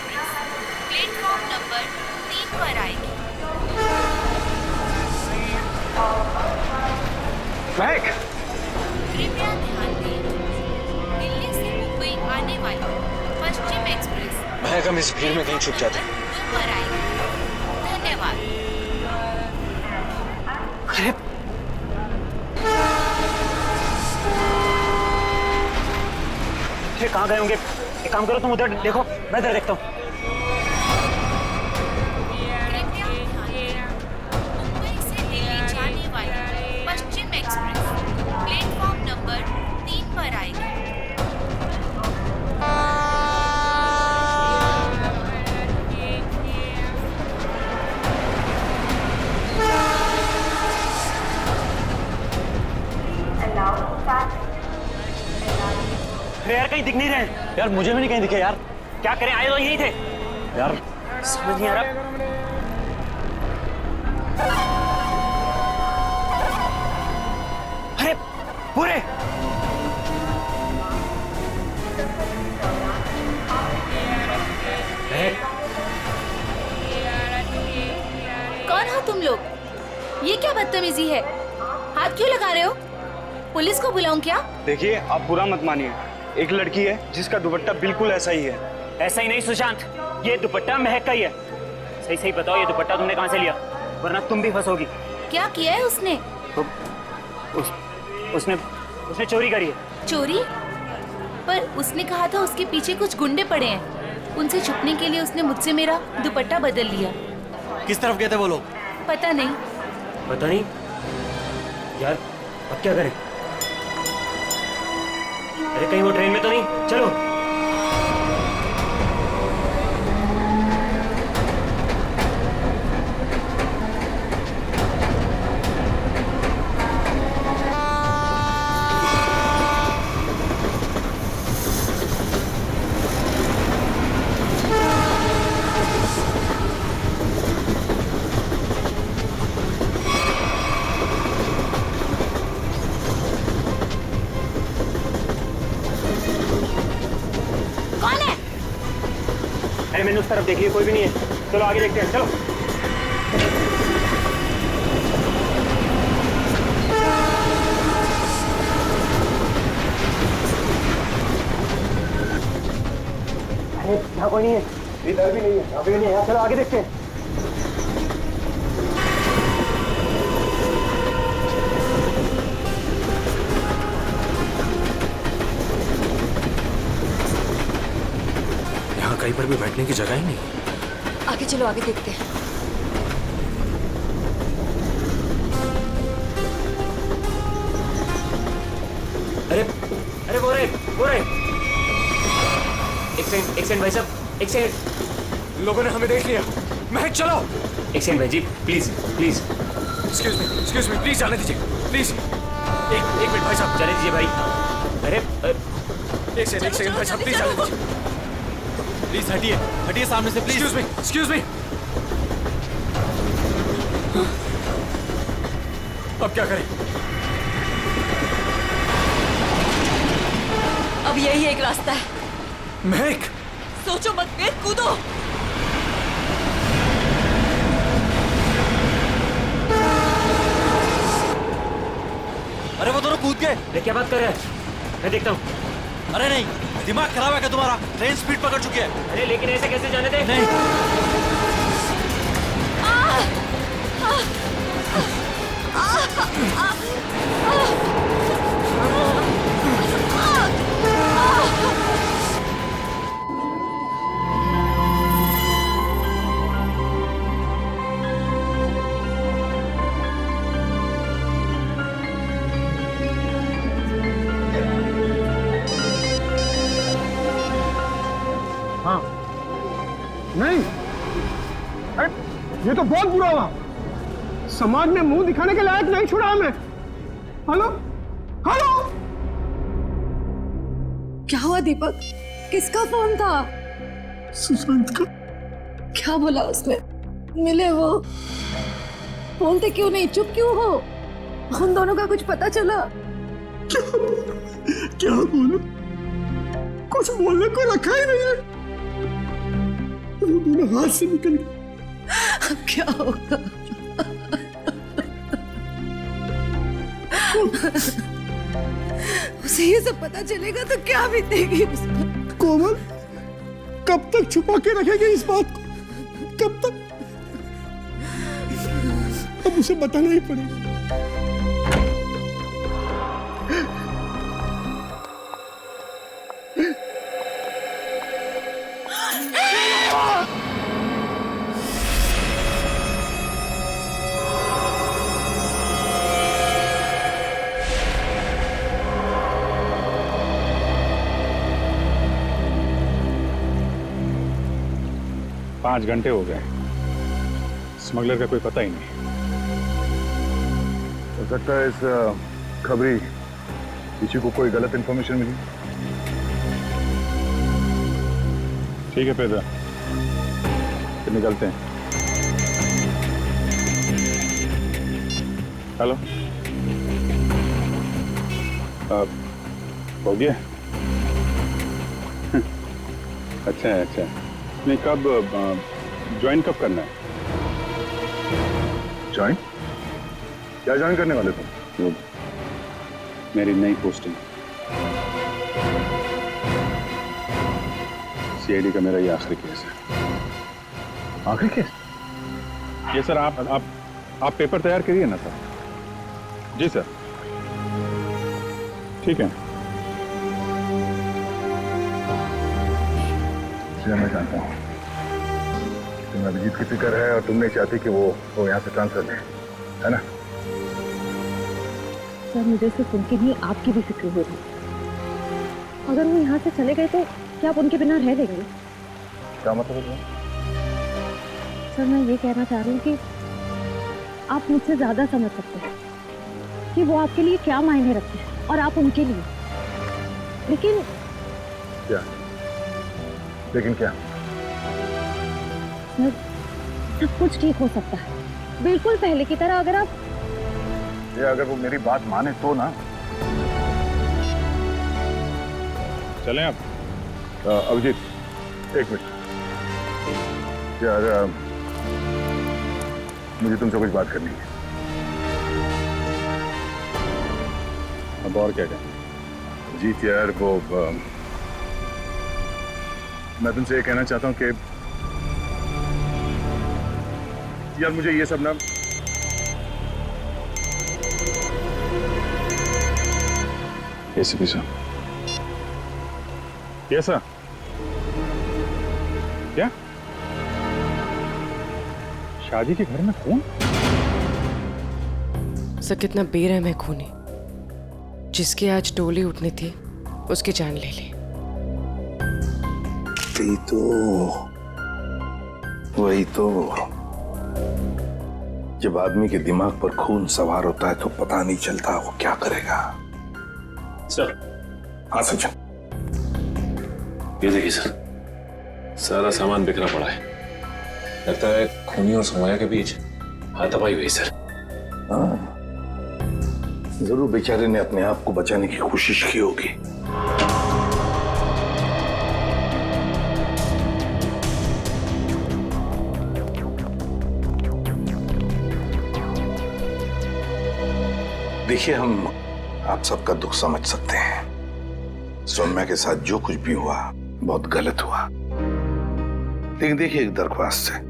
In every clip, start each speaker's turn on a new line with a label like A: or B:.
A: Express platform number 3 पर आएगी।
B: महक,
A: कृपया ध्यान दें, दिल्ली से मुंबई आने वाली पश्चिम एक्सप्रेस
B: महक, हम इस भीड़ में कहीं छुप जाते हैं।
A: 2 पर आएगी। धन्यवाद।
B: अरे कहाँ गए होंगे? एक काम करो, तुम उधर देखो, मैं इधर देखता हूँ।
A: कृपया ध्यान दें, मुंबई से दिल्ली जाने वाली पश्चिम एक्सप्रेस प्लेटफॉर्म नंबर 3 पर आएगी।
B: अरे यार, कहीं दिख नहीं रहे हैं। यार मुझे भी नहीं कहीं दिखे यार। क्या करें, आए तो यही थे यार, समझ नहीं आ रहा। अरे पूरे
A: कौन हो तुम लोग? ये क्या बदतमीजी है? हाथ क्यों लगा रहे हो? पुलिस को बुलाऊं क्या?
C: देखिए, आप बुरा मत मानिए, एक लड़की है जिसका दुपट्टा बिल्कुल ऐसा ही है।
B: ऐसा ही नहीं सुशांत, ये दुपट्टा महक का ही है। सही सही बताओ, ये दुपट्टा तुमने कहाँ से लिया? वरना तुम भी फंसोगी।
A: क्या किया है उसने?
B: तो उसने चोरी करी है।
A: चोरी? पर उसने कहा था उसके पीछे कुछ गुंडे पड़े हैं। उनसे छुपने के लिए उसने मुझसे मेरा दुपट्टा बदल लिया।
D: किस तरफ गए थे वो लोग?
A: पता नहीं।
B: पता नहीं यार, अब क्या करें? अरे कहीं वो ट्रेन में तो नहीं? चलो। अरे मैंने उस तरफ देख लिया, कोई भी नहीं है। चलो आगे देखते हैं, चलो। अरे यहाँ कोई नहीं है। इधर भी नहीं है, यहाँ भी नहीं है। चलो आगे देखते हैं।
D: कहीं पर भी बैठने की जगह ही नहीं।
E: आगे चलो, आगे देखते हैं।
B: अरे अरे वो रहे। एक सेकंड भाई साहब, एक सेकंड।
D: लोगों ने हमें देख लिया। महक चलो।
B: एक सेकंड भाई जी, प्लीज।
D: एक्सक्यूज मी, प्लीज जाने दीजिए, प्लीज। एक मिनट भाई साहब,
B: जाने दीजिए भाई। अरे
D: एक सेकंड भाई साहब, प्लीज जाने दीजिए। प्लीज हटिए सामने से, प्लीज। Excuse me. अब क्या करें?
E: अब यही एक रास्ता है।
D: महक,
E: सोचो मत, फिर कूदो।
D: अरे वो दोनों कूद गए।
B: अरे क्या बात कर रहे हैं? मैं देखता हूँ।
D: अरे नहीं, दिमाग खराब है क्या तुम्हारा? ट्रेन स्पीड पकड़ चुकी है।
B: अरे लेकिन ऐसे कैसे जाने दे?
D: नहीं।
F: हाँ नहीं, अरे ये तो बहुत बुरा हुआ। समाज में मुंह दिखाने के लायक नहीं छोड़ा हमें। हेलो हेलो,
E: क्या हुआ दीपक? किसका फोन था?
F: सुशांत का।
E: क्या बोला उसने? मिले वो? बोलते क्यों नहीं, चुप क्यों हो? हम दोनों का कुछ पता चला?
F: क्या बोलूं, कुछ बोलने को रखा ही नहीं है। वो दोनों हाथ से निकल गए।
E: अब क्या होगा? उसे ये सब पता चलेगा तो क्या बीतेगी उस पर?
F: कोमल कब तक छुपा के रखेगी इस बात को? कब तक? अब उसे बताना ही पड़ेगा।
C: पाँच घंटे हो गए, स्मगलर का कोई पता ही नहीं।
G: हो सकता है इस खबरी किसी को कोई गलत इंफॉर्मेशन मिली।
C: ठीक है पेदर, फिर निकलते हैं। हेलो, हो गया? अच्छा है, अच्छा है। नहीं, कब ज्वाइन कब करना है?
G: ज्वाइन? क्या ज्वाइन करने वाले तुम?
C: वो मेरी नई पोस्टिंग। सीआईडी का मेरा ये आखिरी केस है।
G: आखिरी केस?
C: ये सर, आप पेपर तैयार करिए ना सर। जी सर, ठीक है।
G: मैं जानता हूँ तुम्हें अभिजीत की फिक्र है और तुम नहीं चाहती कि वो यहाँ से ट्रांसफर ले, है ना?
H: सर मुझे सिर्फ उनकी नहीं आपकी भी फिक्र हो रही। अगर वो यहाँ से चले गए तो क्या आप उनके बिना रह लेंगे?
G: क्या मतलब है?
H: सर मैं ये कहना चाह रही हूँ कि आप मुझसे ज्यादा समझ सकते हैं कि वो आपके लिए क्या मायने रखते हैं और आप उनके लिए। लेकिन
G: क्या? लेकिन क्या?
H: सर सब कुछ ठीक हो सकता है, बिल्कुल पहले की तरह। अगर
G: वो मेरी बात माने तो ना।
C: चलें आप?
G: अभिजीत एक मिनट यार, मुझे तुमसे कुछ बात करनी है।
C: अब और क्या कहें?
G: अभिजीत यार, मैं तुमसे ये कहना चाहता हूँ कि यार मुझे ये सब ना
C: एसीपी साहब। Yes sir. क्या? शादी के घर में खून?
I: सर कितना बेरहम है खूनी। जिसकी आज डोली उठनी थी उसकी जान ले ली।
J: वही तो जब आदमी के दिमाग पर खून सवार होता है तो पता नहीं चलता वो क्या करेगा।
B: सर।
J: हाँ सचिन।
K: ये देखिए सर, सारा सामान बिखरा पड़ा है। लगता है खूनी और सोमाया के बीच हाथापाई हुई सर।
J: हाँ, जरूर बेचारे ने अपने आप को बचाने की कोशिश की होगी। देखिए, हम आप सबका दुख समझ सकते हैं। सौम्या के साथ जो कुछ भी हुआ बहुत गलत हुआ। लेकिन देखिए, एक दरख्वास्त है,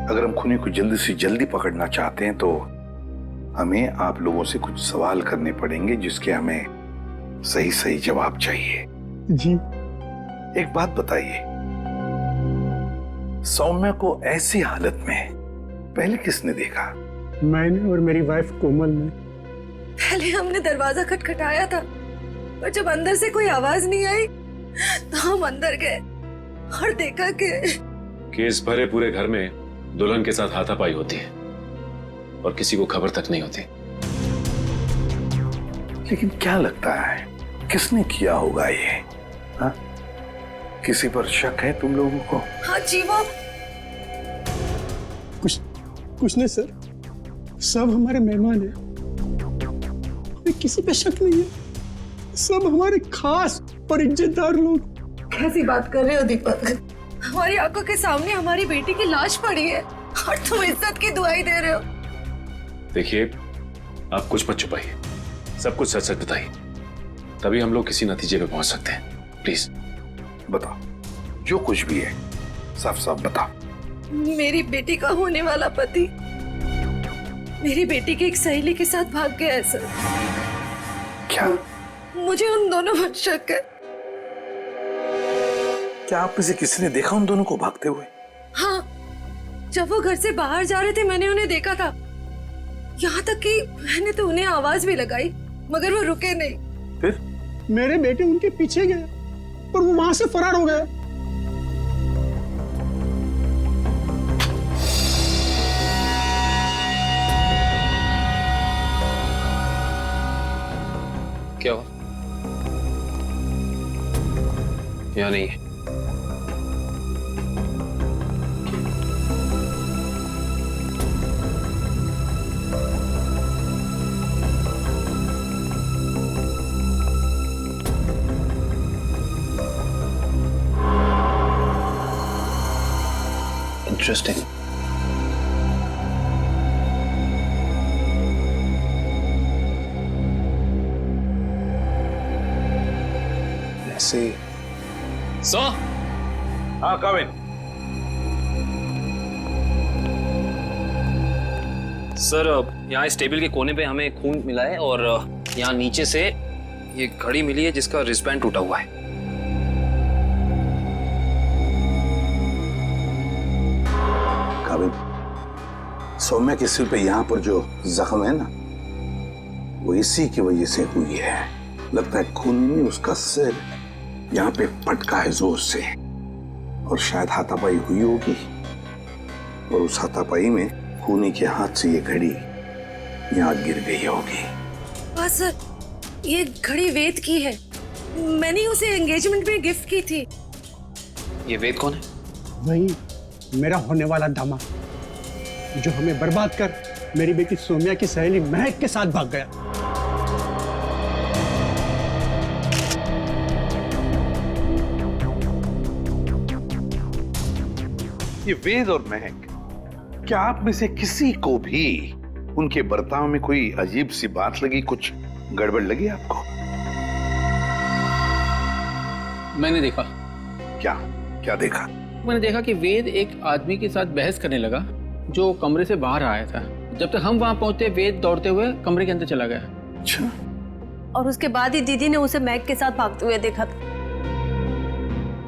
J: अगर हम खूनी को जल्दी से जल्दी पकड़ना चाहते हैं तो हमें आप लोगों से कुछ सवाल करने पड़ेंगे जिसके हमें सही सही जवाब चाहिए।
F: जी।
J: एक बात बताइए, सौम्या को ऐसी हालत में पहले किसने देखा?
F: मैंने और मेरी वाइफ कोमल ने।
E: पहले हमने दरवाजा खटखटाया था, पर जब अंदर से कोई आवाज नहीं आई तो हम अंदर गए और देखा कि
K: केस भरे पूरे घर में दुल्हन के साथ हाथापाई होती है और किसी को खबर तक नहीं होती।
J: लेकिन क्या लगता है किसने किया होगा ये? हाँ? किसी पर शक है तुम लोगों को?
E: हाँ जी, वो
F: कुछ नहीं सर, सब हमारे मेहमान हैं। किसी पे शक नहीं है, सब हमारे खास और इज्जतदार लोग।
E: कैसी बात कर रहे हो दीपक? हमारी आंखों के सामने हमारी बेटी की लाश पड़ी है और तुम इज्जत की दुआई दे रहे हो।
K: देखिए, आप कुछ मत छुपाइए, सब कुछ सच सच बताइए, तभी हम लोग किसी नतीजे पे पहुंच सकते हैं। प्लीज
J: बताओ, जो कुछ भी है साफ साफ बताओ।
E: मेरी बेटी का होने वाला पति मेरी बेटी की एक सहेली के साथ भाग गया है सर।
J: क्या?
E: मुझे उन दोनों पर शक है।
J: क्या आप में से किसी ने देखा उन दोनों को भागते हुए?
E: हाँ, जब वो घर से बाहर जा रहे थे मैंने उन्हें देखा था। यहाँ तक कि मैंने तो उन्हें आवाज भी लगाई मगर वो रुके नहीं।
J: फिर
F: मेरे बेटे उनके पीछे गए और वो वहां से फरार हो गए।
K: क्या हुआ? या नहीं है?
J: इंटरेस्टिंग। ऐसे
K: सर।
J: हाँ कविन।
L: सर, यहाँ इस टेबल के कोने पे हमें खून मिला है और यहाँ नीचे से ये घड़ी मिली है जिसका रिस्टबैंड टूटा हुआ है।
J: कविन, सौम्या के सिर पे यहाँ पर जो जख्म है ना, वो इसी की वजह से हुई है। लगता है खूनी ने उसका सिर यहाँ पे पटका है जोर से और शायद हाथापाई हुई होगी और उस हाथापाई में खूनी के हाथ से ये घड़ी यहाँ गिर गई होगी।
E: हाँ सर, ये घड़ी वेद की है। मैंने उसे एंगेजमेंट में गिफ्ट की थी।
L: ये वेद कौन है?
F: वही मेरा होने वाला दामाद जो हमें बर्बाद कर मेरी बेटी सौम्या की सहेली महक के साथ भाग गया।
J: ये वेद और महक, क्या आप में से किसी को भी उनके बर्ताव में कोई अजीब सी बात लगी, कुछ गड़बड़ लगी आपको?
M: मैंने देखा।
J: क्या क्या देखा?
M: मैंने देखा कि वेद एक आदमी के साथ बहस करने लगा जो कमरे से बाहर आया था। जब तक हम वहां पहुंचते वेद दौड़ते हुए कमरे के अंदर चला गया।
J: अच्छा।
N: और उसके बाद ही दीदी ने उसे मैग के साथ भागते हुए देखा था।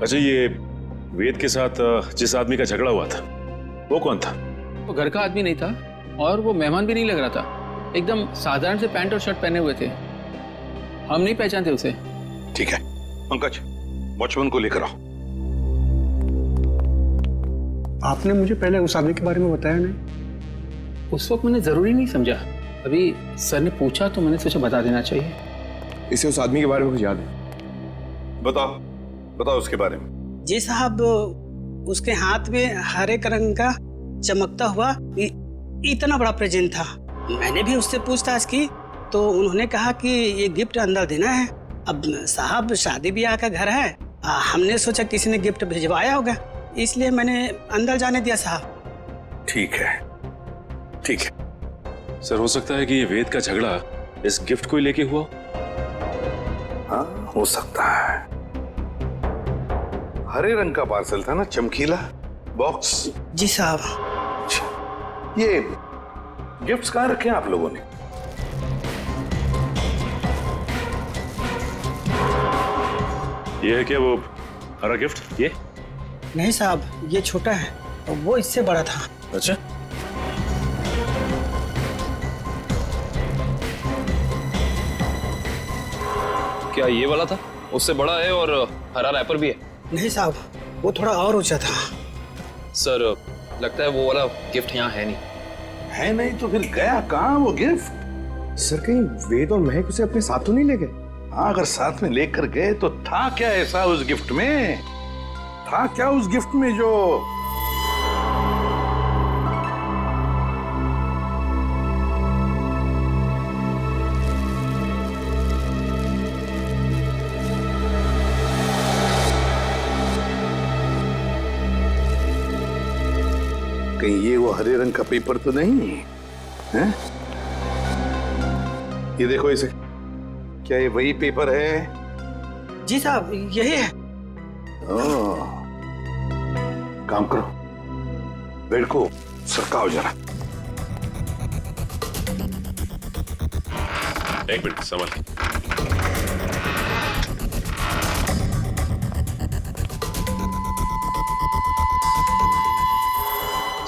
K: अच्छा, ये वेद के साथ जिस आदमी का झगड़ा हुआ था वो कौन था?
M: वो घर का आदमी नहीं था और वो मेहमान भी नहीं लग रहा था। एकदम साधारण से पैंट और शर्ट पहने हुए थे। हम नहीं पहचानते उसे।
J: ठीक है पंकज, वॉचमैन को लेकर आओ।
F: आपने मुझे पहले उस आदमी के बारे में बताया नहीं।
M: उस वक्त मैंने जरूरी नहीं समझा। अभी सर ने पूछा तो मैंने सोचा बता देना चाहिए।
D: इसे उस आदमी के बारे में कुछ याद है?
J: बताओ बताओ उसके बारे में।
O: जी साहब, उसके हाथ में हरे रंग का चमकता हुआ इतना बड़ा प्रेजेंट था। मैंने भी उससे पूछताछ की तो उन्होंने कहा कि ये गिफ्ट अंदर देना है। अब साहब शादी ब्याह का घर है, हमने सोचा किसी ने गिफ्ट भिजवाया होगा, इसलिए मैंने अंदर जाने दिया साहब।
J: ठीक है ठीक है।
K: सर, हो सकता है कि ये वेद का झगड़ा इस गिफ्ट को लेके हुआ।
J: हाँ हो सकता है। हरे रंग का पार्सल था ना, चमकीला बॉक्स।
O: जी साहब।
J: ये गिफ्ट्स कहाँ रखे हैं आप लोगों ने?
K: ये है क्या वो हरा गिफ्ट? ये
O: नहीं साहब, ये छोटा है और वो इससे बड़ा था।
K: अच्छा,
L: क्या ये वाला था? उससे बड़ा है और हरा रैपर भी है।
O: नहीं साहब, वो थोड़ा और ऊंचा था।
L: सर, लगता है वो वाला गिफ्ट यहाँ है नहीं।
J: है नहीं तो फिर गया कहाँ वो गिफ्ट?
D: सर, कहीं वेद और महक उसे अपने साथ तो नहीं ले गए?
J: हाँ, अगर साथ में लेकर गए तो था क्या ऐसा उस गिफ्ट में? था क्या उस गिफ्ट में जो कहीं ये वो हरे रंग का पेपर तो नहीं है? ये देखो इसे, क्या ये वही पेपर है?
O: जी साहब, यही है।
J: ओह, काम करो, बेड को सरकाओ जरा।
K: एक मिनट, संभाल।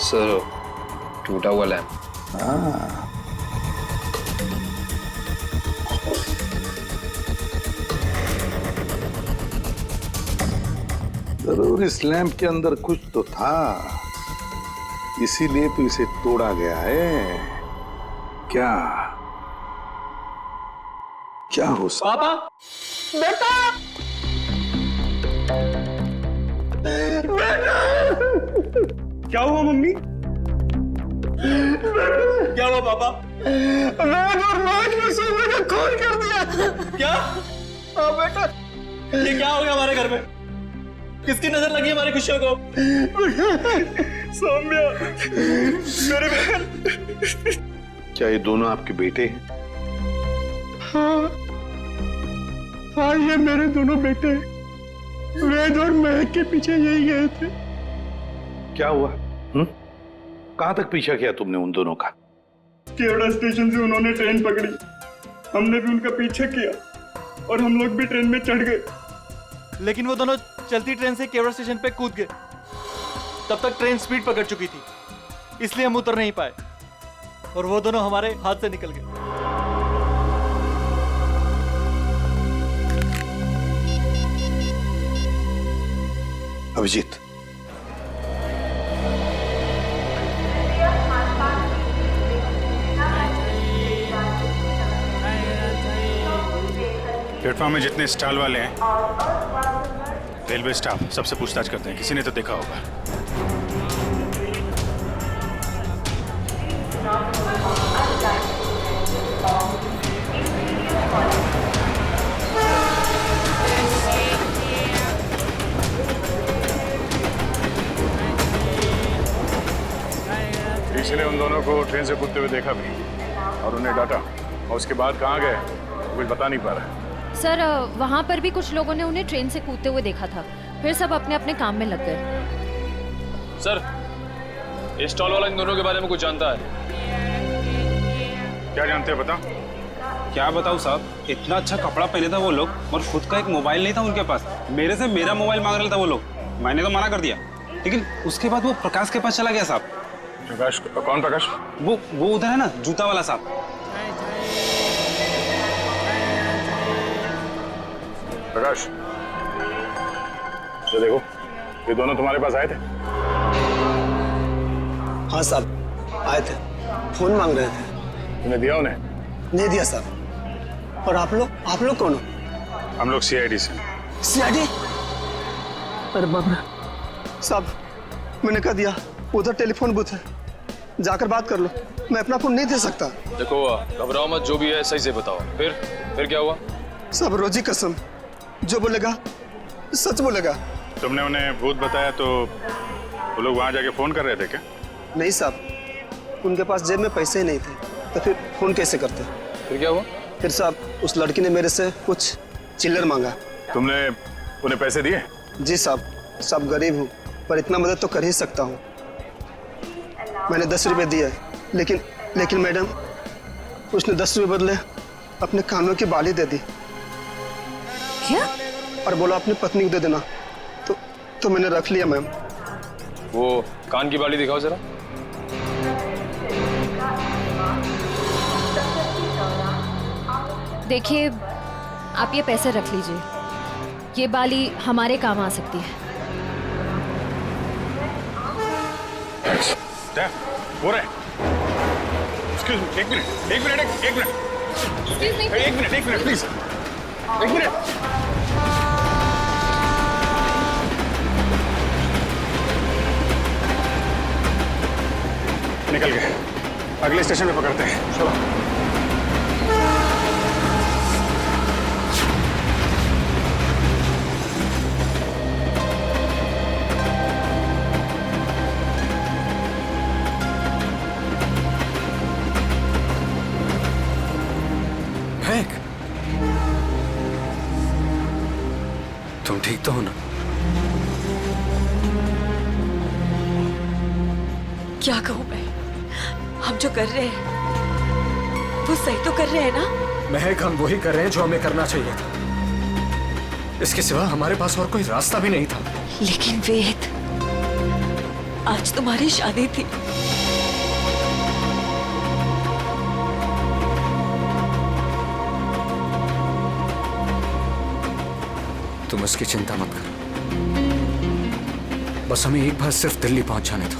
L: सर, टूटा हुआ लैंप।
J: जरूर इस लैंप के अंदर कुछ तो था, इसीलिए तो इसे तोड़ा गया है। क्या क्या हो सकता?
F: पापा, बेटा, क्या हुआ मम्मी? क्या हुआ पापा? वेद और नाज में सोने का खून कर दिया। क्या? हाँ बेटा, ये क्या हो गया हमारे घर में? किसकी नजर लगी हमारी खुशियों को? सौम्या, मेरे बहन।
J: क्या ये दोनों आपके बेटे?
F: हाँ, हाँ, ये मेरे दोनों बेटे वेद और महक के पीछे यही गए थे।
J: क्या हुआ? कहां तक पीछा किया तुमने उन दोनों का?
F: केवड़ा स्टेशन से उन्होंने ट्रेन पकड़ी, हमने भी उनका पीछा किया और हम लोग भी ट्रेन में चढ़ गए।
D: लेकिन वो दोनों चलती ट्रेन से केवड़ा स्टेशन पे कूद गए। तब तक ट्रेन स्पीड पकड़ चुकी थी, इसलिए हम उतर नहीं पाए और वो दोनों हमारे हाथ से निकल गए।
J: अभिजीत,
C: प्लेटफॉर्म में जितने स्टॉल वाले हैं, रेलवे स्टाफ सबसे पूछताछ करते हैं, किसी ने तो देखा होगा।
G: किसी ने उन दोनों को ट्रेन से कूदते हुए देखा भी और उन्हें डांटा, और उसके बाद कहाँ गए कुछ बता नहीं पा रहा।
H: सर, वहाँ पर भी कुछ लोगों ने उन्हें ट्रेन से कूदते हुए देखा था, फिर सब अपने अपने काम में लग गए।
K: सर, ये स्टॉल वाला इन दोनों के बारे में कुछ जानता है?
C: क्या जानते हो बता?
P: क्या बताऊं साहब, इतना अच्छा कपड़ा पहने था वो लोग और खुद का एक मोबाइल नहीं था उनके पास। मेरे से मेरा मोबाइल मांग रहा था वो लोग, मैंने तो मना कर दिया, लेकिन उसके बाद वो प्रकाश के पास चला गया साहब।
C: प्रकाश? कौन प्रकाश?
P: वो उधर है ना, जूता वाला साहब।
G: प्रकाश, ये देखो, ये दोनों तुम्हारे पास आए थे?
F: हाँ साहब, आए थे, फोन मांग रहे थे।
G: तुमने दिया उन्हें?
F: नहीं दिया साहब। और आप लोग कौन हो?
C: हम लोग CID से।
F: CID? अरे बाबा साहब, मैंने कह दिया, उधर टेलीफोन बूथ है, जाकर बात कर लो, मैं अपना फोन नहीं दे सकता।
K: देखो, घबराओ मत, जो भी है सही से बताओ। फिर क्या हुआ?
F: सब रोजी कसम, जो बोलेगा सच बोलेगा।
C: तुमने उन्हें भूत बताया तो वो लोग वहां जाके फोन कर रहे थे क्या?
F: नहीं साहब, उनके पास जेब में पैसे ही नहीं थे, तो फिर फोन कैसे करते?
K: फिर क्या हुआ?
F: फिर साहब, उस लड़की ने मेरे से कुछ चिल्लर मांगा।
C: तुमने उन्हें पैसे दिए?
F: जी साहब गरीब हूँ, पर इतना मदद तो कर ही सकता हूँ। मैंने 10 रुपए दिए, लेकिन मैडम, उसने 10 रुपए बदले अपने कानों की बाली दे दी।
H: क्या?
F: और बोला अपनी पत्नी को दे देना, तो मैंने रख लिया मैम।
K: वो कान की बाली दिखाओ जरा।
H: देखिए, आप ये पैसे रख लीजिए, ये बाली हमारे काम आ सकती है।
C: हो रहा है। Excuse me, एक मिनट प्लीज, एक मिनट। निकल गए, अगले स्टेशन पे पकड़ते हैं, चलो।
Q: क्या कहूँ मैं? हम जो कर रहे हैं वो सही तो कर रहे हैं ना?
R: महक, हम वही कर रहे हैं जो हमें करना चाहिए था। इसके सिवा हमारे पास और कोई रास्ता भी नहीं था।
Q: लेकिन वेद, आज तुम्हारी शादी थी।
R: तुम उसकी चिंता मत करो, बस हमें एक बार सिर्फ दिल्ली पहुंच जाने दो,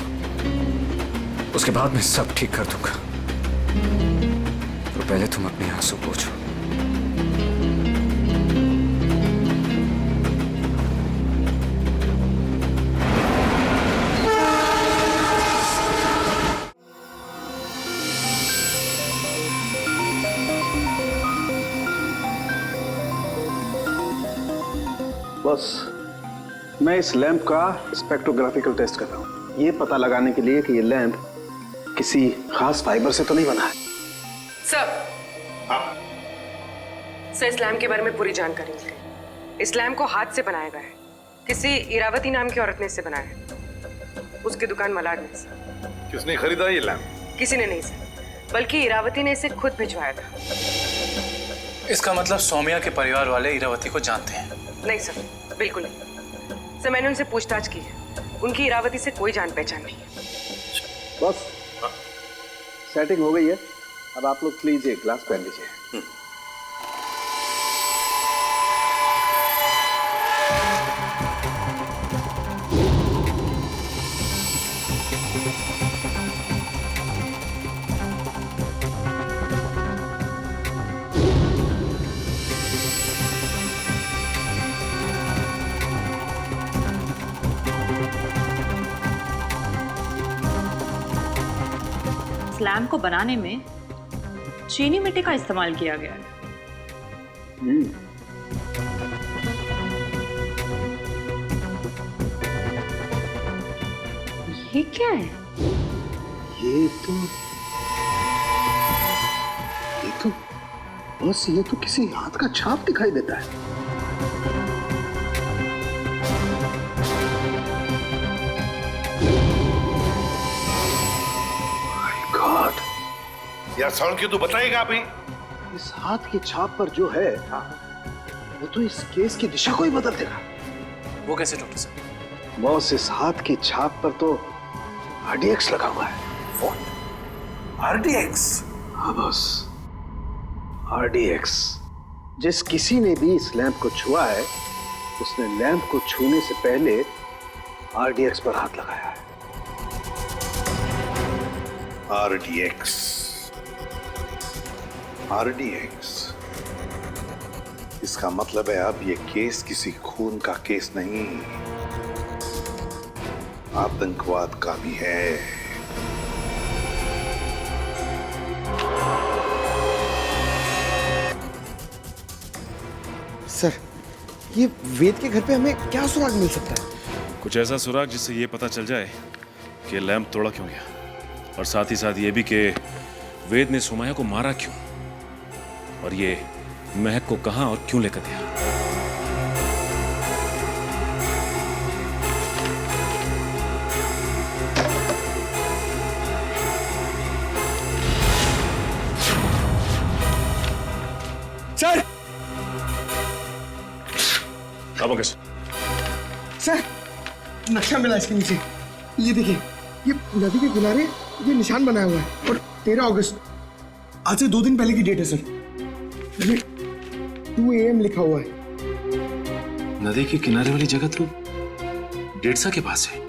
R: उसके बाद मैं सब ठीक कर दूंगा। तो पहले तुम अपने आंसू पोंछो।
F: बस मैं इस लैंप का स्पेक्ट्रोग्राफिकल टेस्ट कर रहा हूँ, ये पता लगाने के लिए कि ये लैंप किसी खास फाइबर से तो नहीं बना है।
I: सर, इस लैम्प के बारे में पूरी जानकारी मिली। इस लैम्प को हाथ से बनाया गया है। किसी इरावती नाम की औरत ने इसे बनाया है, उसकी दुकान मलाड में।
J: किसने खरीदा ये लैंप?
I: किसी ने नहीं सर, बल्कि इरावती ने इसे खुद भिजवाया था।
D: इसका मतलब सौम्या के परिवार वाले इरावती को जानते हैं?
I: नहीं सर, बिल्कुल नहीं सर। मैंने उनसे पूछताछ की है, उनकी इरावती से कोई जान पहचान नहीं है।
F: बस सेटिंग हो गई है, अब आप लोग प्लीज एक ग्लास पहन लीजिए।
S: लैम्प को बनाने में चीनी मिट्टी का इस्तेमाल किया गया है। ये क्या है?
F: ये तो किसी हाथ का छाप दिखाई देता है।
J: यार साउंड क्यों तो बताएगा अभी?
F: इस हाथ की छाप पर जो है वो तो इस केस की दिशा को ही बदल देगा।
D: वो कैसे डॉक्टर साहब?
F: बॉस, इस हाथ की छाप पर तो RDX लगा हुआ है।
J: RDX?
F: हाँ बॉस, RDX। जिस किसी ने भी इस लैंप को छुआ है उसने लैंप को छूने से पहले RDX पर हाथ लगाया है।
J: RDX। इसका मतलब है अब ये केस किसी खून का केस नहीं, आतंकवाद का भी है।
T: सर, ये वेद के घर पे हमें क्या सुराग मिल सकता है?
K: कुछ ऐसा सुराग जिससे ये पता चल जाए कि लैंप तोड़ा क्यों गया, और साथ ही साथ ये भी कि वेद ने सुमैया को मारा क्यों, और ये महक को कहां और क्यों लेकर गया।
T: सर!
K: अब कैसे?
T: सर, नक्शा मिला इसके नीचे। ये देखिए, ये नदी के किनारे ये निशान बनाया हुआ है और 13 अगस्त, आज से 2 दिन पहले की डेट है सर। 2 AM लिखा हुआ है।
K: नदी के किनारे वाली जगह तो डेढ़सा के पास है।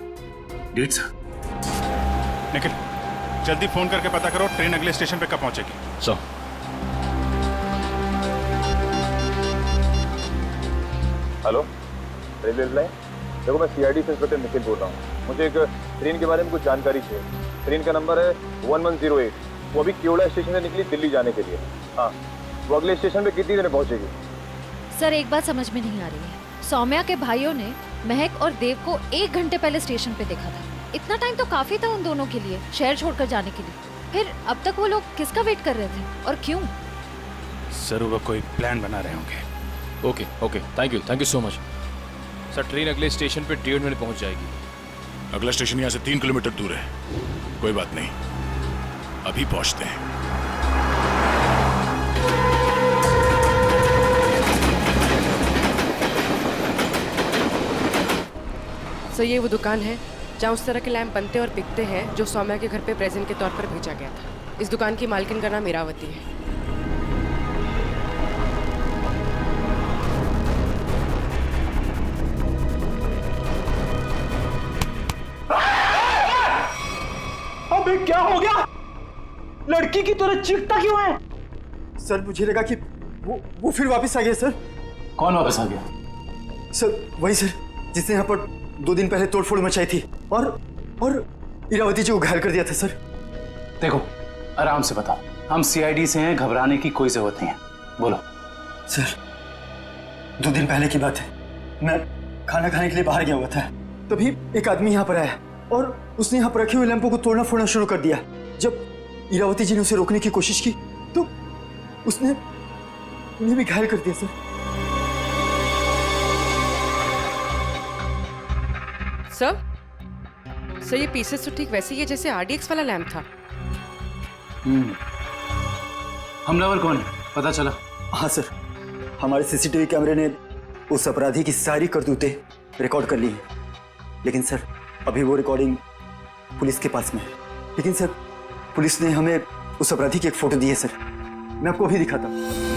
K: डेढ़सा?
C: निखिल, जल्दी फोन करके पता करो ट्रेन अगले स्टेशन पे कब पहुंचेगी।
K: So
U: hello, railway line. देखो, मैं CID से इंस्पेक्टर निखिल बोल रहा हूँ। मुझे एक ट्रेन के बारे में कुछ जानकारी चाहिए। ट्रेन का नंबर है 1108। वो अभी केवड़ा स्टेशन से निकली दिल्ली जाने के लिए। हाँ, वो अगले स्टेशन पे कितनी देर में पहुंचेगी?
H: सर, एक बात समझ में नहीं आ रही है। सौम्या के भाइयों ने महक और देव को 1 घंटे पहले स्टेशन पे देखा था। इतना टाइम तो काफी था उन दोनों के लिए शहर छोड़कर जाने के लिए। फिर अब तक वो लोग किसका वेट कर रहे थे और क्यों?
C: जरूर वो कोई प्लान बना रहे होंगे।
V: Okay, thank you so much. Sir, train अगले स्टेशन पे 1.5 मिनट पहुंच जाएगी।
K: अगला स्टेशन यहाँ से 3 किलोमीटर दूर है।
G: कोई बात नहीं, अभी पहुंचते हैं।
I: सर ये वो दुकान है जहाँ उस तरह के लैंप बनते और बिकते हैं जो सौम्या के घर पे प्रेजेंट के तौर पर भेजा गया था। इस दुकान की मालकिन का नाम इरावती है।
T: अबे क्या हो गया? लड़की की तरह चीखता क्यों है? सर मुझे लगा कि वो फिर वापस आ गया सर।
R: कौन वापस आ गया?
T: सर वही सर जिसने यहाँ पर 2 दिन पहले तोड़फोड़ मचाई थी और इरावती जी को घायल कर दिया था सर।
R: देखो आराम से बताओ, हम सीआईडी से हैं, घबराने की कोई जरूरत नहीं है, बोलो।
T: सर 2 दिन पहले की बात है, मैं खाना खाने के लिए बाहर गया हुआ था, तभी एक आदमी यहाँ पर आया और उसने यहाँ पर रखे हुए लैंपों को तोड़ना फोड़ना शुरू कर दिया। जब इरावती जी ने उसे रोकने की कोशिश की तो उसने उन्हें भी घायल कर दिया सर।
I: सर ये पीसेस तो ठीक वैसे ही है जैसे आरडीएक्स वाला लैंप था।
R: हमलावर कौन है, पता चला?
T: हाँ सर, हमारे सीसीटीवी कैमरे ने उस अपराधी की सारी करतूतें रिकॉर्ड कर ली हैं, लेकिन सर अभी वो रिकॉर्डिंग पुलिस के पास में है। लेकिन सर पुलिस ने हमें उस अपराधी की एक फोटो दी है सर, मैं आपको अभी दिखाता हूँ।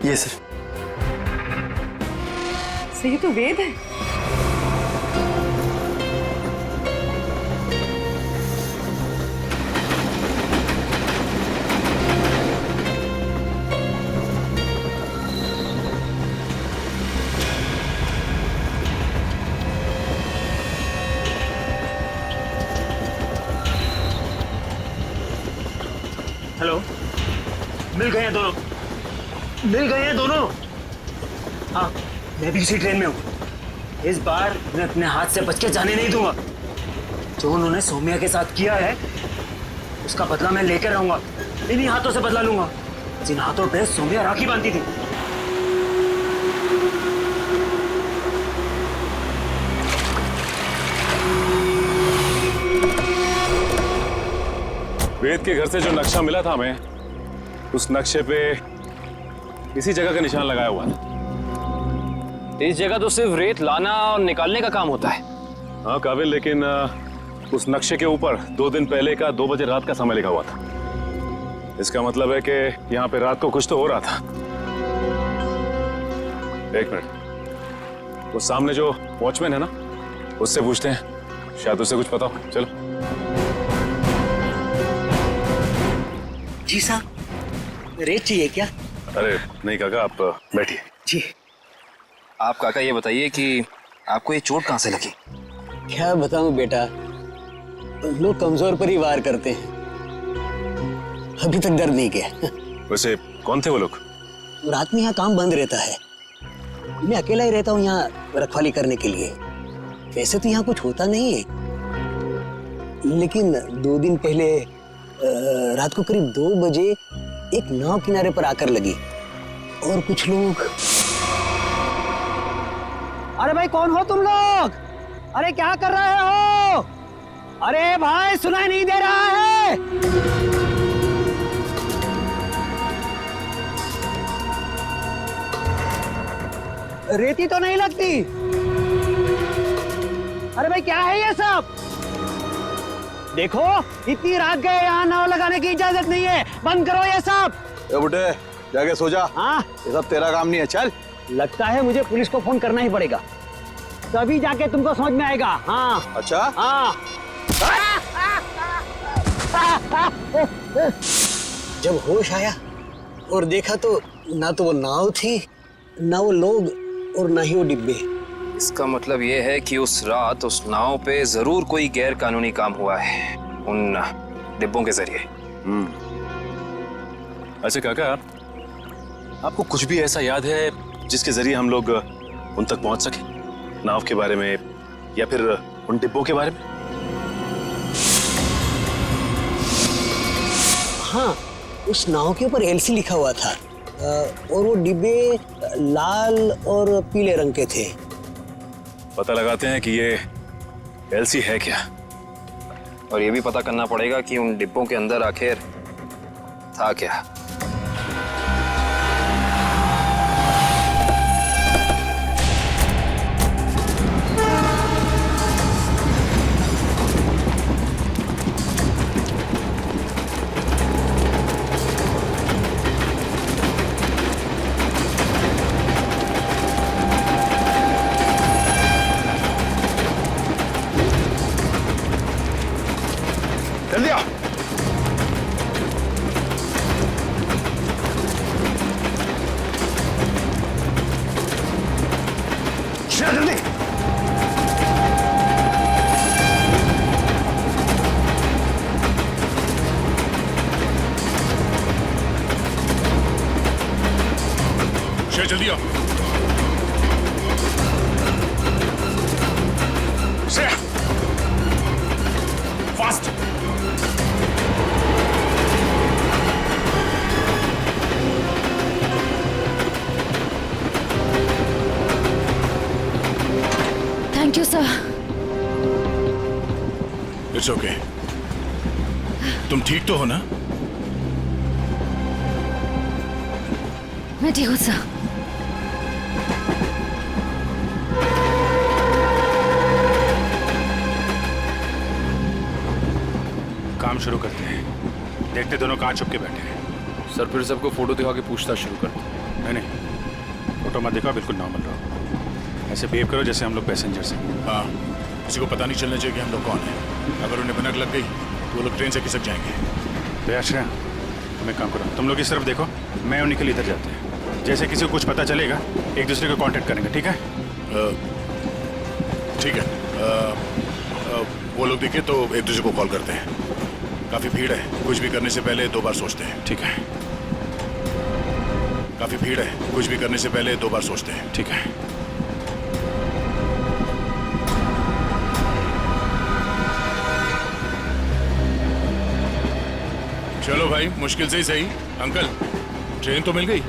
T: ये सर
I: ये तो वेद है।
T: हेलो, मिल गए हैं दोनों, मिल गए हैं दोनों। हाँ मैं भी इसी ट्रेन में हूँ। इस बार मैं अपने हाथ से बच के जाने नहीं दूंगा। जो उन्होंने सौम्या के साथ किया है उसका बदला मैं लेकर रहूंगा, इन्हीं हाथों से बदला लूंगा जिन हाथों पे सौम्या राखी बांधती थी।
K: वेद के घर से जो नक्शा मिला था हमें, उस नक्शे पे इसी जगह का निशान लगाया हुआ था।
L: इस जगह तो सिर्फ रेत लाना और निकालने का काम होता है।
K: हाँ काबिल, लेकिन उस नक्शे के ऊपर 2 दिन पहले का 2 बजे रात का समय लिखा हुआ था। इसका मतलब है कि यहाँ पे रात को कुछ तो हो रहा था। 1 मिनट, वो सामने जो वॉचमैन है ना, उससे पूछते हैं, शायद उसे कुछ पता हो। चलो।
F: जी साहब, रेत चाहिए क्या?
K: अरे नहीं काका, आप बैठिए।
F: जी।
L: आप काका ये बताइए कि आपको ये चोट कहाँ से लगी?
F: क्या बताऊं बेटा, लोग कमजोर पर ही वार करते हैं, अभी तक दर्द नहीं किया।
K: वैसे कौन थे वो लोग?
F: रात में यहाँ काम बंद रहता है, मैं अकेला ही रहता हूँ यहाँ रखवाली करने के लिए। वैसे तो यहाँ कुछ होता नहीं है, लेकिन 2 दिन पहले रात को करीब 2 बजे एक नाव किनारे पर आकर लगी और कुछ लोग।
O: अरे भाई कौन हो तुम लोग? अरे क्या कर रहे हो? अरे भाई सुनाई नहीं दे रहा है? रेती तो नहीं लगती। अरे भाई क्या है ये सब? देखो इतनी रात गए, यहाँ नाव लगाने की इजाजत नहीं है, बंद करो ये सब।
J: ए बुड्ढे, जाके सो जा।
O: हाँ
J: ये सब तेरा काम नहीं है, चल।
O: लगता है मुझे पुलिस को फोन करना ही पड़ेगा, तभी जाके तुमको समझ में आएगा। हाँ
J: अच्छा।
O: हाँ।
F: जब होश आया और देखा तो ना तो वो नाव थी, ना वो लोग और ना ही वो डिब्बे।
L: इसका मतलब ये है कि उस रात उस नाव पे जरूर कोई गैर कानूनी काम हुआ है उन डिब्बों के जरिए।
K: अच्छा काका, आपको कुछ भी ऐसा याद है जिसके जरिए हम लोग उन तक पहुंच सके, नाव के बारे में या फिर उन डिब्बों के बारे में?
F: हाँ, उस नाव के ऊपर एलसी लिखा हुआ था,
T: और वो डिब्बे लाल और पीले रंग के थे।
K: पता लगाते हैं कि ये एलसी है क्या,
L: और ये भी पता करना पड़ेगा कि उन डिब्बों के अंदर आखिर था क्या।
C: जल्दी आओ। श्रेया जल्दी।
G: श्रेया जल्दी आओ। Shreya fast.
H: Thank you sir.
G: It's okay. तुम ठीक तो हो ना?
H: मैं ठीक हूँ सर।
C: काम शुरू करते हैं। देखते दोनों कहाँ छुप के बैठे हैं।
V: सर फिर सबको फोटो दिखा के पूछताछ शुरू करते हैं।
C: नहीं, फोटो मत दिखाओ, बिल्कुल नॉर्मल रहो। ऐसे बिहेव करो जैसे हम लोग पैसेंजर्स हैं।
G: हाँ, किसी को पता नहीं चलना चाहिए कि हम लोग कौन हैं। अगर उन्हें भनक लग गई तो वो लोग ट्रेन से खिसक जाएंगे।
C: तो यार श्रेया, तुम एक काम करो, तुम लोग इस तरफ देखो, मैं और निखिल इधर जाते हैं। जैसे किसी को कुछ पता चलेगा एक दूसरे को कांटेक्ट करेंगे, ठीक है?
G: ठीक है। वो लोग दिखे तो एक दूसरे को कॉल करते हैं। काफ़ी भीड़ है, कुछ भी करने से पहले 2 बार सोचते हैं।
C: ठीक है।
G: काफ़ी भीड़ है, कुछ भी करने से पहले 2 बार सोचते हैं।
C: ठीक है।
G: चलो भाई, मुश्किल से ही सही। अंकल, ट्रेन तो मिल गई।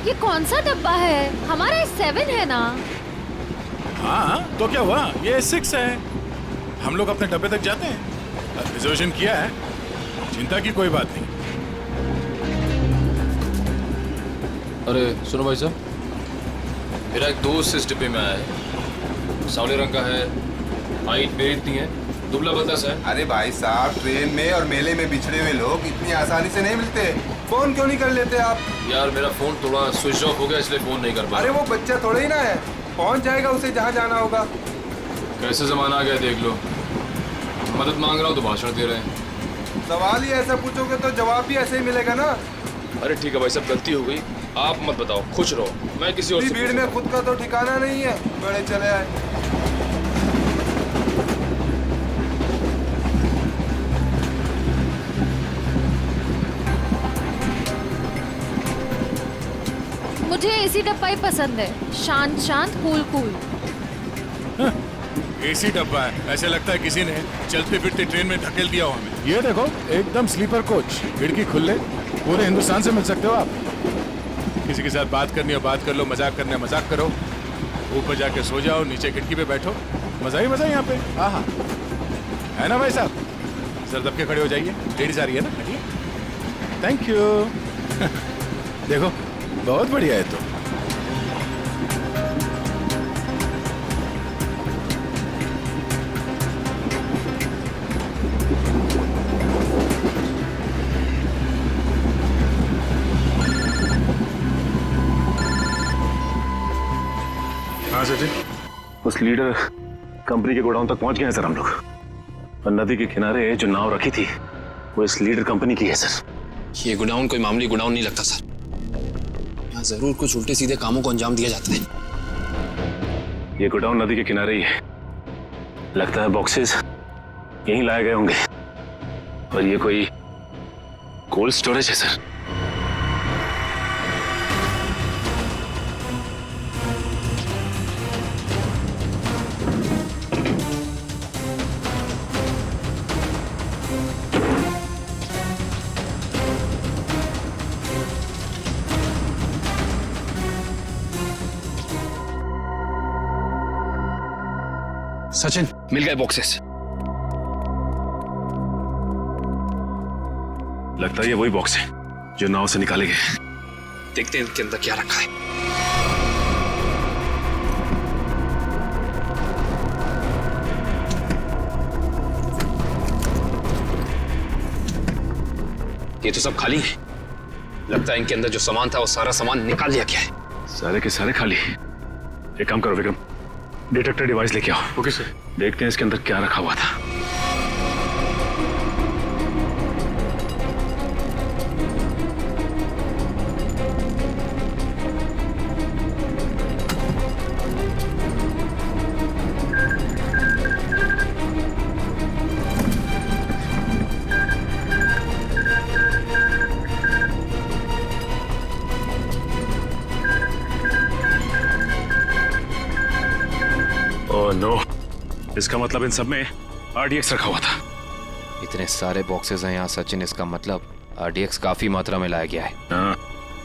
H: ये कौन सा डब्बा है? हमारा 7 है ना?
G: हाँ, तो क्या हुआ? ये 6 है। हम लोग अपने डब्बे तक जाते हैं। रिजर्वेशन किया है, चिंता की कोई बात नहीं।
V: अरे सुनो भाई साहब, मेरा एक दोस्त इस डिब्बे में आया है। सावले रंग का है, हाइट मेरी इतनी है, दुबला पतला सा है।
A: अरे भाई साहब, ट्रेन में और मेले में बिछड़े हुए लोग इतनी आसानी से नहीं मिलते। फोन क्यों नहीं कर लेते आप?
V: यार मेरा फोन थोड़ा स्विच ऑफ हो गया, इसलिए फोन नहीं कर पाया।
A: अरे वो बच्चा थोड़ा ही ना है, पहुंच जाएगा उसे जहाँ जाना होगा।
V: कैसे जमाना आ गया देख लो। मदद मांग रहा हूँ तो भाषण दे रहे हैं।
A: सवाल ही ऐसा पूछोगे तो जवाब भी ऐसे ही मिलेगा ना।
V: अरे ठीक है भाई साहब, गलती हो गई, आप मत बताओ, खुश रहो, मैं किसी और से
A: भीड़ में खुद का तो ठिकाना नहीं है, बड़े चले आए।
H: मुझे एसी डब्बा ही पसंद है, शांत शांत, कूल कूल।
G: एसी डब्बा है, ऐसे लगता है किसी ने चलते फिरते ट्रेन में धकेल दिया हो हमें।
R: ये देखो, एकदम स्लीपर कोच, खिड़की खुले, पूरे हिंदुस्तान से मिल सकते हो आप।
G: किसी के साथ बात करनी हो बात कर लो, मजाक करना है मजाक करो, ऊपर जाके सो जाओ, नीचे खिड़की पे बैठो, मजा ही मजा यहाँ पे। हाँ, है ना भाई साहब? सर दब के खड़े हो जाइए, लेडीज आ रही है ना। Thank you. देखो, बहुत बढ़िया है। तो
C: हाँ सर जी,
K: उस लीडर कंपनी के गोडाउन तक पहुंच गए हैं सर हम लोग। और नदी के किनारे जो नाव रखी थी वो इस लीडर कंपनी की है सर।
L: ये गोडाउन कोई मामूली गोडाउन नहीं लगता सर, यहाँ जरूर कुछ उल्टे सीधे कामों को अंजाम दिया जाता है।
K: ये गोडाउन नदी के किनारे ही है, लगता है बॉक्सेस यहीं लाए गए होंगे। और ये कोई कोल्ड स्टोरेज है सर।
M: सचिन,
L: मिल गए बॉक्सेस।
K: लगता है ये वही बॉक्स है जो नाव से निकाले गए।
L: देखते हैं इनके अंदर क्या रखा है। ये तो सब खाली है। लगता है इनके अंदर जो सामान था वो सारा सामान निकाल लिया गया है।
K: सारे के सारे खाली। एक काम करो विक्रम, डिटेक्टर डिवाइस लेके आओ। Okay sir. देखते हैं इसके अंदर क्या रखा हुआ था। ओह नो, इसका मतलब इन सब में RDX रखा हुआ था।
L: इतने सारे बॉक्सेस हैं यहाँ सचिन, इसका मतलब RDX काफी मात्रा में लाया गया है।
K: हाँ।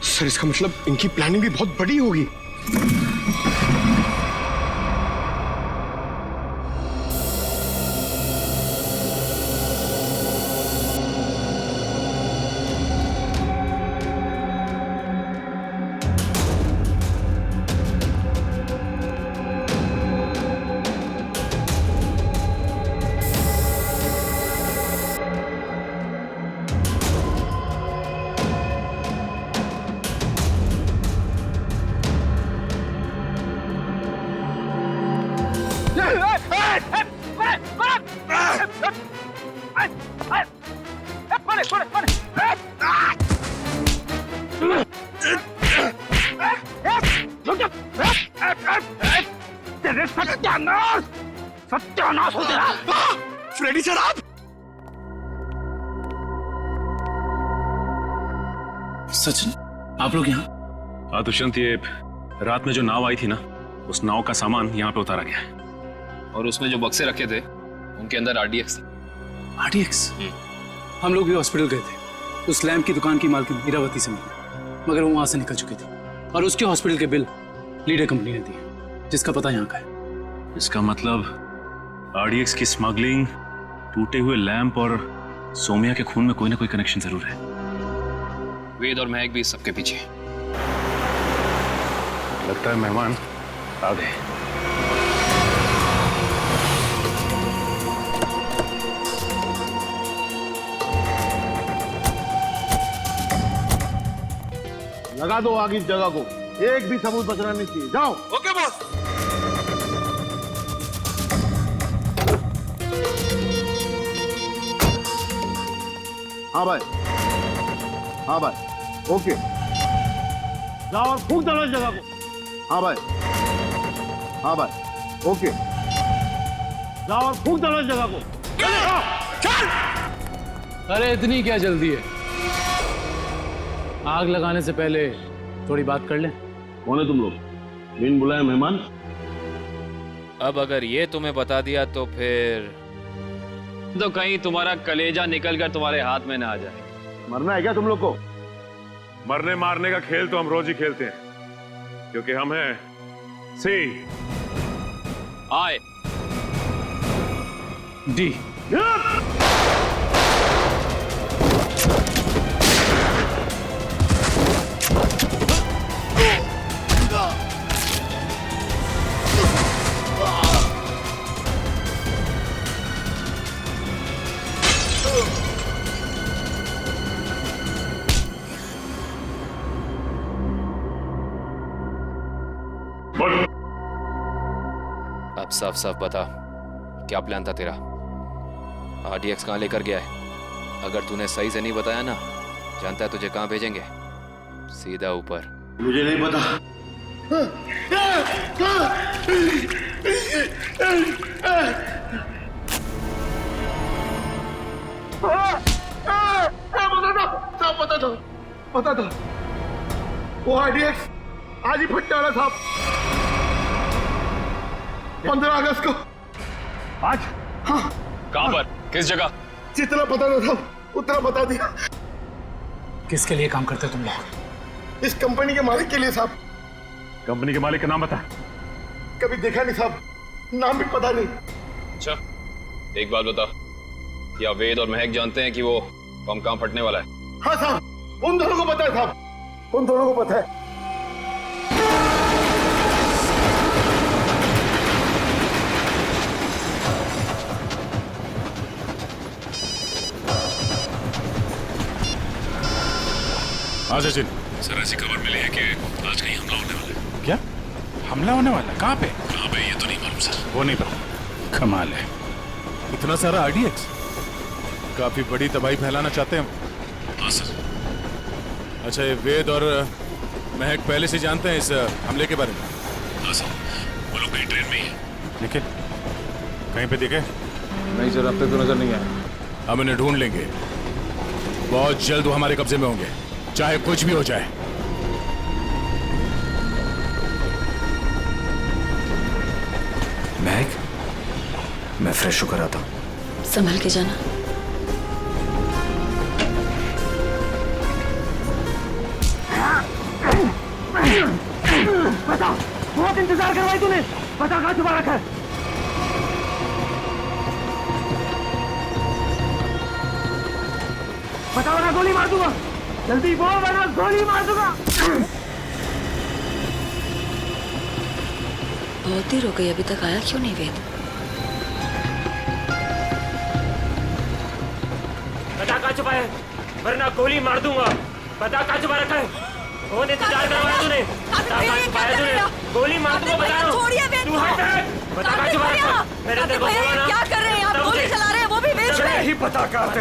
R: सर इसका मतलब इनकी प्लानिंग भी बहुत बड़ी होगी।
T: सत्यानाश हो तेरा।
R: फ्रेडी सर आप?
C: सचिन, आप लोग यहाँ? हाँ दुष्यंत, ये रात में जो नाव आई थी ना, उस नाव का सामान यहाँ पे उतारा गया है।
L: और उसमें जो बक्से रखे थे उनके अंदर RDX था।
M: RDX? हम लोग भी हॉस्पिटल गए थे। उस लैम्प की दुकान की मालकिन इरावती से मिली, मगर वो वहां से निकल चुकी थी और उसके हॉस्पिटल के बिल लीडर कंपनी ने दिए, जिसका पता यहाँ का है।
K: इसका मतलब RDX की स्मगलिंग, टूटे हुए लैंप और सोमिया के खून में कोई ना कोई कनेक्शन जरूर है।
L: वेद और महक भी इस सबके पीछे।
K: लगता है मेहमान आ गए।
B: लगा दो आग इस जगह को, एक भी सबूत बचना नहीं चाहिए। जाओ।
T: Okay boss.
B: हाँ भाई, हाँ भाई, ओके। जाओ और फूंक दो इस जगह को। हाँ भाई, हाँ भाई, ओके। जाओ और फूंक दो इस जगह को।
M: अरे इतनी क्या जल्दी है? आग लगाने से पहले थोड़ी बात कर लें।
B: कौन है तुम लोग? बिन बुलाए मेहमान?
L: अब अगर ये तुम्हें बता दिया तो फिर तो कहीं तुम्हारा कलेजा निकलकर तुम्हारे हाथ में ना आ जाए।
B: मरना है क्या तुम लोग को?
K: मरने मारने का खेल तो हम रोज ही खेलते हैं, क्योंकि हम हैं सी
L: आई
M: डी।
L: अब साफ साफ बता, क्या प्लान था तेरा? RDX कहाँ लेकर गया है? अगर तूने सही से नहीं बताया ना, जानता है तुझे कहाँ भेजेंगे? सीधा ऊपर।
B: मुझे नहीं पता। पता था वो RDX आज ही फटने वाला था। 15 अगस्त को। आज? हाँ।
L: कहाँ पर? किस जगह?
B: जितना पता था उतना बता दिया।
M: किसके लिए काम करते तुम लोग?
B: इस कंपनी के मालिक के लिए साहब।
K: कंपनी के मालिक का नाम बता।
B: कभी देखा नहीं साहब, नाम भी पता नहीं।
L: अच्छा, एक बात बता, क्या वेद और महक जानते हैं कि वो बम कहाँ फटने वाला है?
B: हाँ साहब, उन दोनों को पता है साहब, उन दोनों को पता है।
G: हाँ सचिन।
C: सर ऐसी खबर मिली है कि आज कहीं हमला होने वाला है।
G: क्या हमला होने वाला है? कहाँ पे?
C: कहाँ पे ये तो नहीं मालूम सर।
G: वो नहीं पता। कमाल है, इतना सारा RDX, काफी बड़ी तबाही फैलाना चाहते हैं।
C: हाँ सर।
G: अच्छा, ये वेद और महक पहले से जानते हैं इस हमले के बारे में?
C: हाँ सर, वो लोग कहीं ट्रेन में ही है।
G: लेकिन कहीं पे देखे?
V: नहीं सर, अब तक तो नजर नहीं आया।
G: हम इन्हें ढूंढ लेंगे, बहुत जल्द वो हमारे कब्जे में होंगे, चाहे कुछ भी हो जाए।
R: महक, मैं फ्रेश होकर आता हूं।
Q: संभल के जाना।
T: बता, बहुत इंतजार करवाई तूने, बता कहाँ छुपा रखा है? बता वरना गोली मार दूंगा, जल्दी बोल वरना गोली मार दूंगा।
Q: बहुत देर हो गई, अभी तक आया क्यों नहीं वेद?
T: बता कहाँ छुपा है, वरना गोली मार दूंगा। बता कहाँ छुपा रखा है? बहुत इंतजार करवाया तूने, बता कहाँ छुपाया तूने? गोली मार दूंगा, बता रहा हूँ। तू हट, बता कहाँ छुपा रखा है? मेरे तेरे को बोला ना।
Q: क्या कर रहे हैं आप? गोली चला रहे हैं, वो भी बीच में।
R: नहीं पता कहाँ थे।